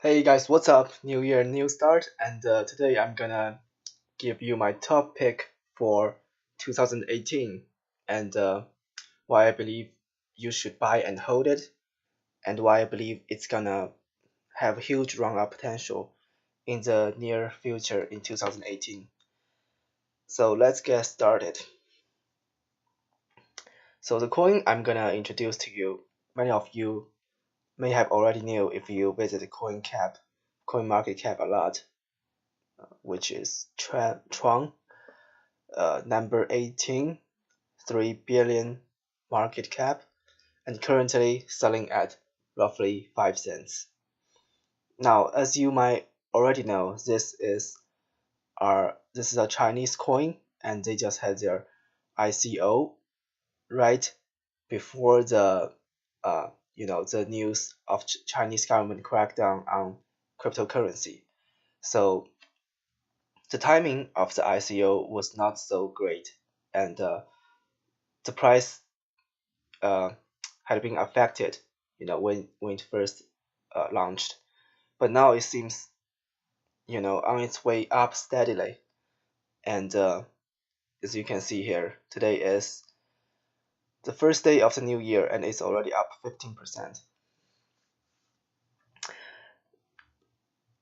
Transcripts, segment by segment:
Hey guys, what's up? New year, new start, and today I'm gonna give you my top pick for 2018 and why I believe you should buy and hold it, and why I believe it's gonna have huge run-up potential in the near future in 2018. So let's get started. So the coin I'm gonna introduce to you, many of you may have already knew if you visit CoinMarketCap a lot, which is Tron. Number 18, 3 billion market cap, and currently selling at roughly 5 cents. Now, as you might already know, this is a Chinese coin, and they just had their ICO right before the news of Chinese government crackdown on cryptocurrency. So the timing of the ICO was not so great, and the price uh, had been affected, when it first launched. But now it seems, on its way up steadily. And as you can see here, today is the first day of the new year, and it's already up 15%.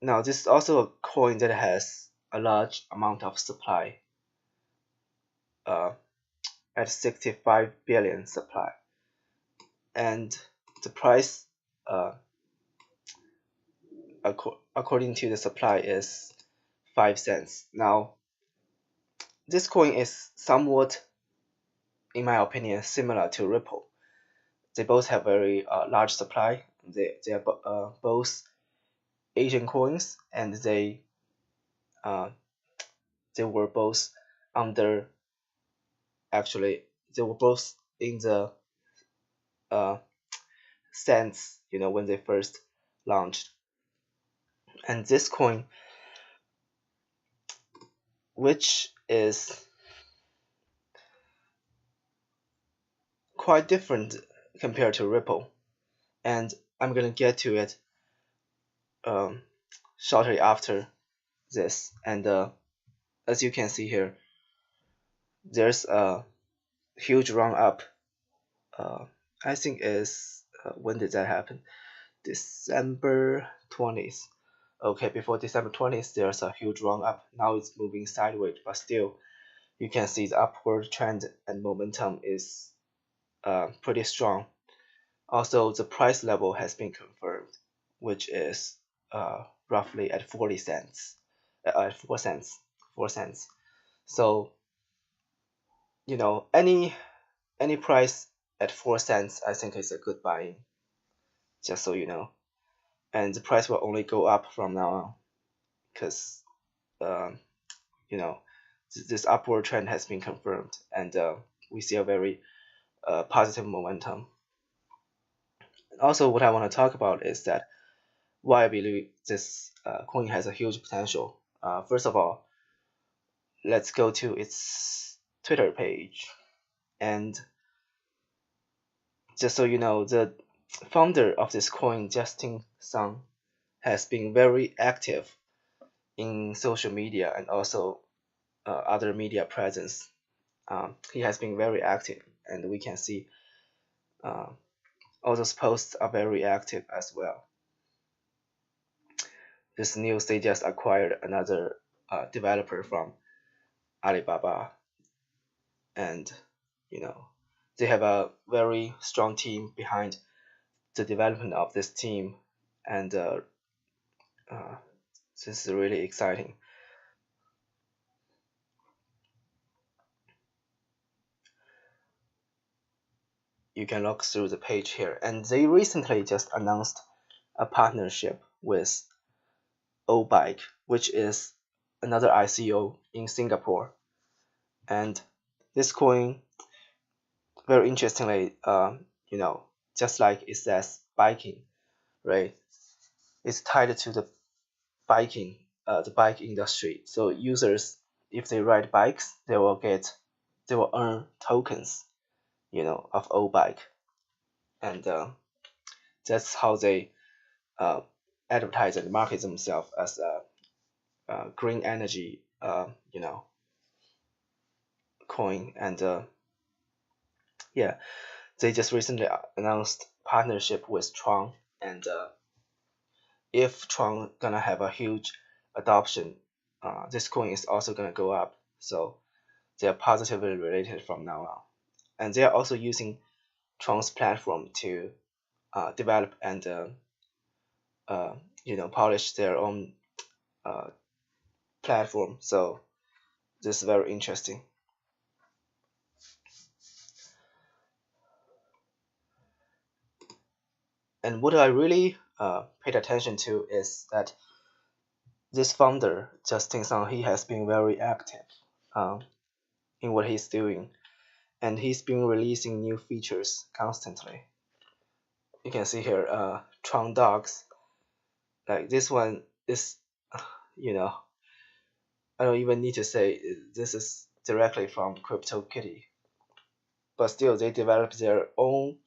Now, this is also a coin that has a large amount of supply, uh, at 65 billion supply, and the price, uh, according to the supply, is 5 cents. Now, this coin is somewhat, in my opinion, similar to Ripple. They both have very large supply. They are both Asian coins, and uh, they were both under actually they were both in the uh, cents, when they first launched. And this coin, which is quite different compared to Ripple, and I'm gonna get to it um, shortly after this. And as you can see here, there's a huge run up. Uh, I think is when did that happen? December 20th. Okay, before December 20th, there's a huge run up. Now it's moving sideways, but still, you can see the upward trend and momentum is pretty strong. Also, the price level has been confirmed, which is roughly at 40 cents, 4 cents, 4 cents. So, any price at 4 cents, I think is a good buying, just so you know. And the price will only go up from now on because, um, you know, this upward trend has been confirmed, and we see a very positive momentum. Also, what I want to talk about is that why I believe this coin has a huge potential. First of all, let's go to its Twitter page. And just so you know, the founder of this coin, Justin Sun, has been very active in social media and also other media presence. He has been very active, and we can see uh, all those posts are very active as well. This news, they just acquired another developer from Alibaba, and you know they have a very strong team behind the development of this team, and uh, this is really exciting. You can look through the page here, and they recently just announced a partnership with obike, which is another ICO in Singapore. And this coin, very interestingly, just like it says biking, right? It's tied to the bike industry. So users, if they ride bikes, they will earn tokens, of obike, and that's how they uh, advertise and market themselves as a green energy, coin. And yeah, they just recently announced partnership with Tron, and if Tron gonna have a huge adoption, this coin is also gonna go up. So they are positively related from now on, and they are also using Tron's platform to develop and polish their own platform. So this is very interesting. And what I really paid attention to is that this founder, Justin Sun, he has been very active um, in what he's doing, and he's been releasing new features constantly. You can see here, Tron Dogs. Like this one is, you know, I don't even need to say this is directly from CryptoKitty, but still they developed their own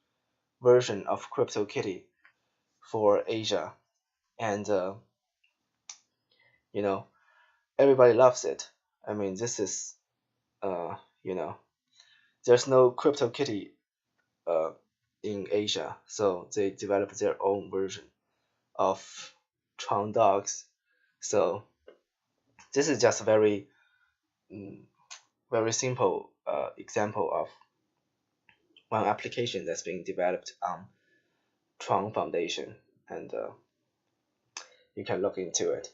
version of CryptoKitty for Asia, and you know everybody loves it. I mean, this is uh, you know there's no CryptoKitty uh, in Asia, so they developed their own version of Tron Dogs. So this is just a mm, very simple example of one application that's being developed on Tron Foundation, and you can look into it.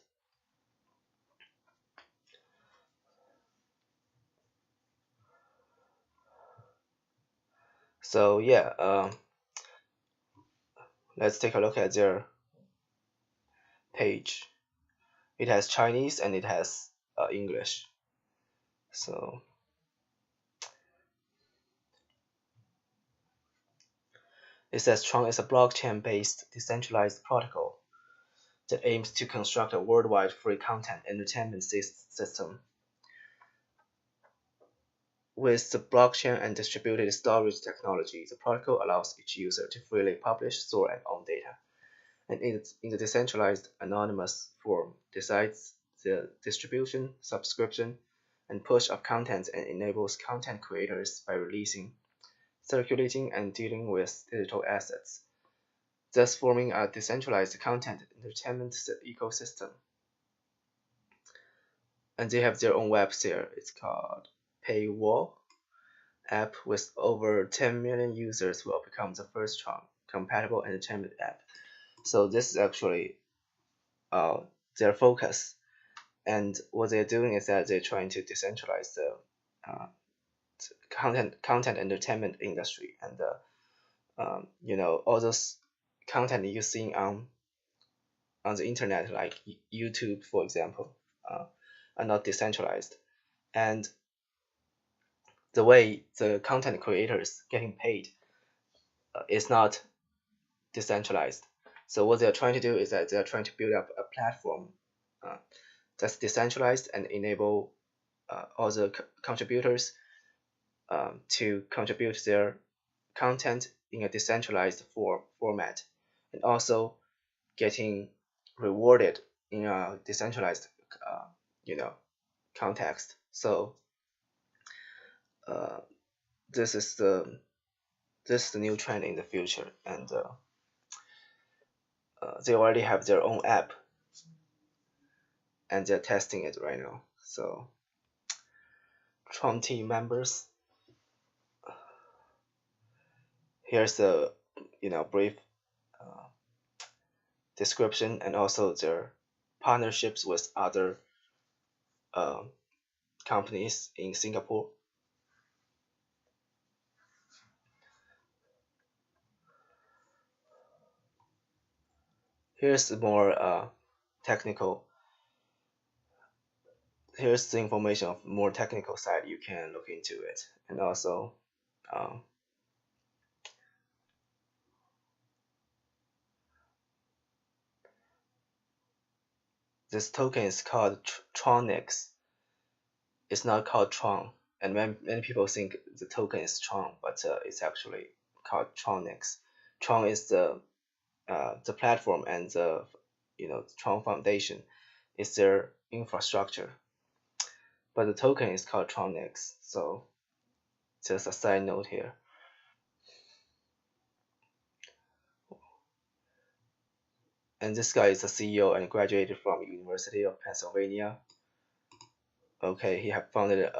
So yeah, let's take a look at their page. It has Chinese and it has English. So it says Tron is a blockchain-based decentralized protocol that aims to construct a worldwide free content entertainment system. With the blockchain and distributed storage technology, the protocol allows each user to freely publish, store, and own data, and in the decentralized anonymous form, decides the distribution, subscription, and push of content, and enables content creators by releasing, circulating, and dealing with digital assets, thus forming a decentralized content entertainment ecosystem. And they have their own website here. It's called Paywall app with over 10 million users will become the first Tron compatible entertainment app. So this is actually their focus, and what they're doing is that they're trying to decentralize the uh, content entertainment industry, and all those content you're seeing on the internet, like YouTube, for example, are not decentralized, and the way the content creators getting paid is not decentralized. So what they're trying to do is that they're trying to build up a platform uh, that's decentralized and enable all the contributors to contribute their content in a decentralized format, and also getting rewarded in a decentralized uh, you know context. So uh, this is the new trend in the future, and they already have their own app and they're testing it right now. So Tron team members, here's the brief uh, description, and also their partnerships with other uh, companies in Singapore. Here's the more technical. Here's the information of more technical side. You can look into it, and also um, this token is called Tronix. It's not called Tron, and many people think the token is Tron, but it's actually called Tronix. Tron is the platform and the Tron Foundation is their infrastructure, but the token is called TronX. So just a side note here. And this guy is a CEO and graduated from University of Pennsylvania. Okay, he have founded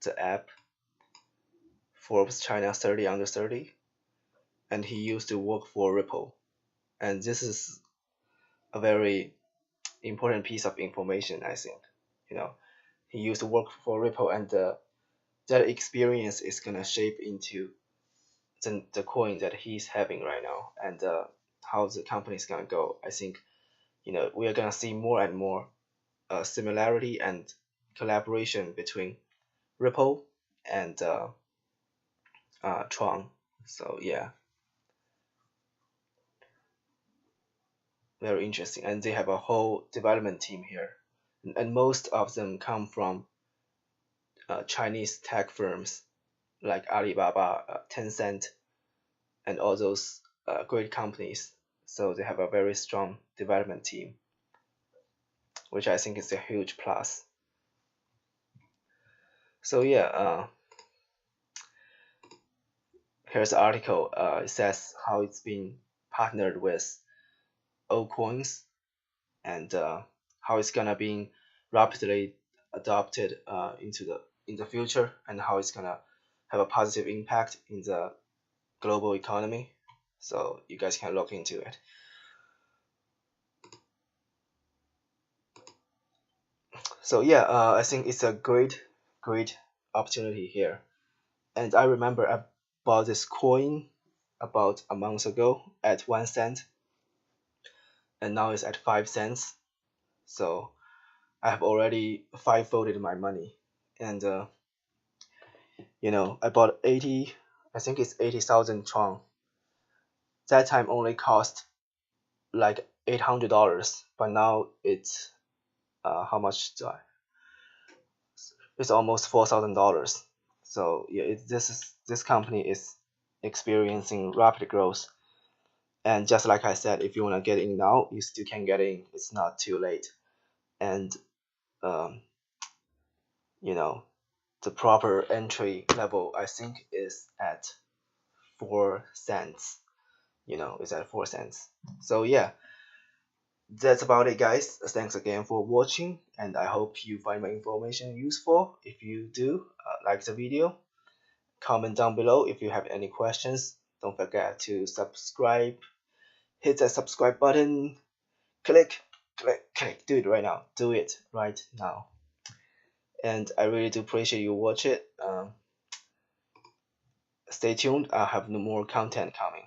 the app Forbes China 30 under 30, and he used to work for Ripple. And this is a very important piece of information, I think. He used to work for Ripple, and that experience is gonna shape into the coin that he's having right now, and how the company is gonna go. I think we are gonna see more and more similarity and collaboration between Ripple and Tron. So yeah, very interesting. And they have a whole development team here, and most of them come from Chinese tech firms like Alibaba, Tencent, and all those great companies. So they have a very strong development team, which I think is a huge plus. So yeah, here's the article. It says how it's been partnered with altcoins, and how it's gonna be rapidly adopted in the future, and how it's gonna have a positive impact in the global economy. So you guys can look into it. So yeah, I think it's a great opportunity here. And I remember I bought this coin about a month ago at 1 cent, and now it's at 5 cents. So I have already five-folded my money, and I bought 80, I think it's 80,000 Tron. That time only cost like $800, but now it's how much? It's almost $4,000. So yeah, this company is experiencing rapid growth. And just like I said, if you want to get in now, you still can get in. It's not too late. And um, the proper entry level, I think, is at 4 cents. It's at 4 cents. So yeah, that's about it, guys. Thanks again for watching, and I hope you find my information useful. If you do, like the video, comment down below if you have any questions. Don't forget to subscribe. Hit that subscribe button. Click, click. Do it right now. Do it right now. And I really do appreciate you watch it. Stay tuned. I have no more content coming.